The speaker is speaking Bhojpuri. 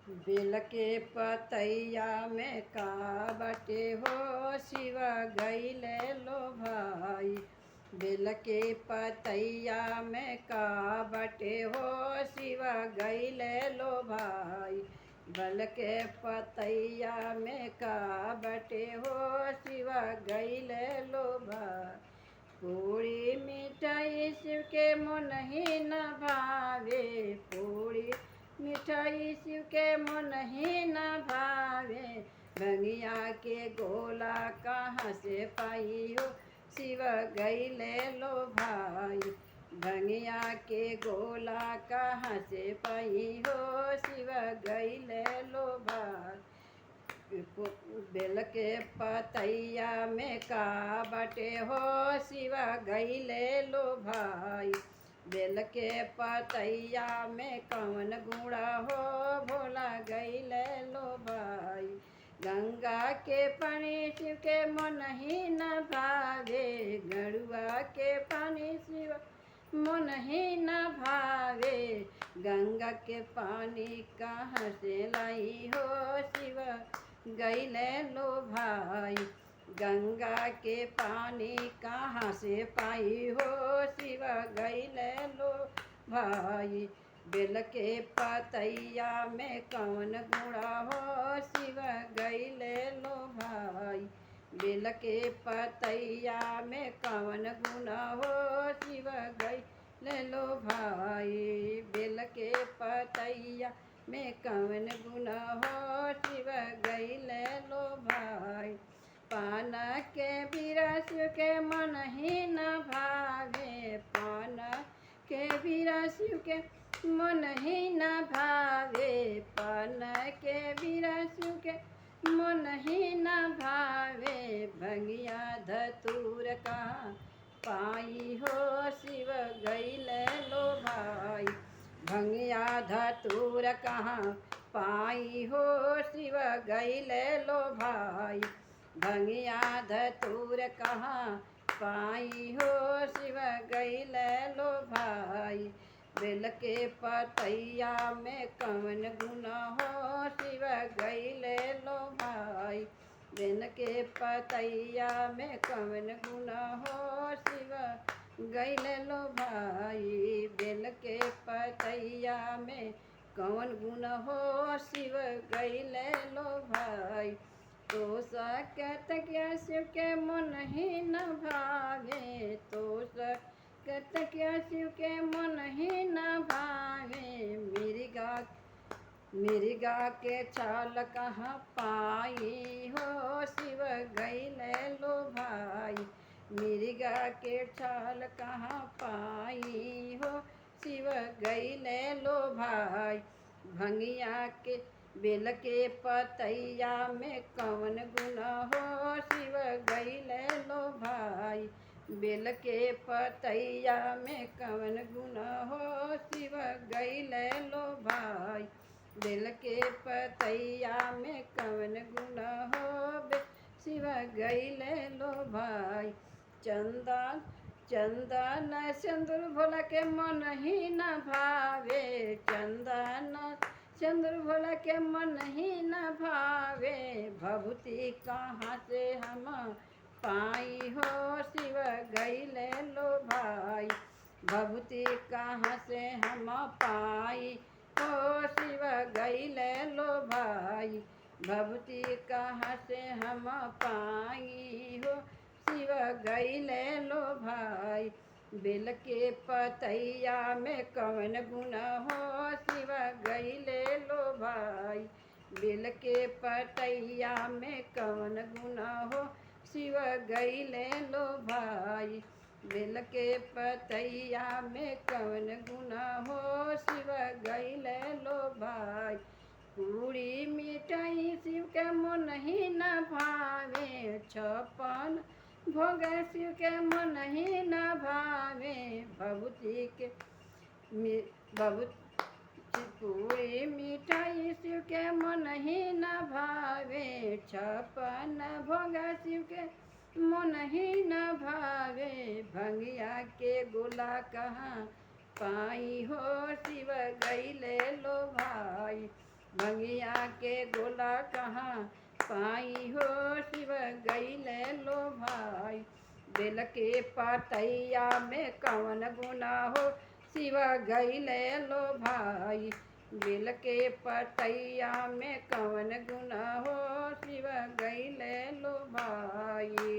बेल के पतैया में का बटे हो शिव गईले लो भाई। बेल के पतैया में का बटे हो शिव गईले लो भाई। बेल के पतैया में का बटे हो शिव गईले लो भाई। पूरी मिठाई शिव के मन ही न भावे। पूरी मिठाई शिव के मन ही न भावे। भंगिया के गोला कहाँ से पाई हो शिव गईले लो भाई। भंगिया के गोला कहाँ से पाई हो शिव गईले लो भाई। बेल के पतैया में का बटे हो शिव गईले लो भाई। बेल के पतैया में कौन गुणा हो भोला गईले लो भाई। गंगा के पानी शिव के मन ही न भावे। गरुआ के पानी शिव मन ही न भावे। गंगा के पानी कहाँ से लाई हो शिव गईले लो भाई। गंगा के पानी कहाँ से पाई हो शिव गईले लो भाई। बेल के पतैया में कौन गुणा हो शिव गईले लो भाई। बेल के पतैया में कौन गुणा हो शिव गईले लो भाई। बेल के पतैया में कौन गुणा हो शिव गईले लो भाई। पान के बीरा शिव के मन ही न भावे। पान के बीरा शिव के मन ही न भावे। पान के बीरा शिव के मन ही न भावे। भंगिया धतूर कहाँ पाई हो शिव गईले लो भाई। भंगिया धतूर कहाँ पाई हो शिव गईले लो भाई। भंगिया धतूर कहाँ पाई हो शिव गईले लो भाई। बेल के पतैया में कौन गुना हो शिव गईले लो भाई। बेल के पतैया में कौन गुना हो शिव गईले लो भाई। बेल के पतैया में कौन गुण हो शिव गईले लो भाई। तो सकत क्या शिव के मन ही न भावे। तो सकत क्या शिव के मन ही न भावे। मिर्गा के छाल कहाँ पाई हो शिव गईले लो भाई। मिर्गा के छाल कहाँ पाई हो शिव गईले लो भाई। भंगिया के बेल के पतैया में कौन गुना हो शिव गईले लो भाई। बेल के पतैया में कौन गुना हो शिव गईले लो भाई। बेल के पतैया में कौन गुना हो शिव गईले लो भाई। चंदन चंदन सिंदूर भोला के मन ही न भावे। चंदन सिंदूर भोला के मन ही न भावे। भभूति कहाँ से हम पाई हो शिव गईले लो भाई। भभूति कहाँ से हम पाई हो शिव गईले लो भाई। भभूति कहाँ से हम पाई हो शिव गईले लो भाई। बेल के पतैया में कौन गुना हो शिव गईले लो भाई। बेल के पतैया में कौन गुना हो शिव गईले लो भाई। बेल के पतैया में कौन गुना हो शिव गईले लो भाई। पूरी मिठाई शिव के मन ही न भावे। छप्पन भोग शिव के मन ही न भावे। भभूति के पूरी मिठाई शिव के मन ही न भावे। छप्पन भोग शिव के मन ही न भावे। भंगिया के गोला कहाँ पाई हो शिव गईले लो भाई। भंगिया के गोला कहाँ पाई हो शिव गईले लो भाई। बेल के पतैया में कवन गुना हो शिव गईले लो भाई। बेल के पतैया में कवन गुना हो शिव गईले लो भाई।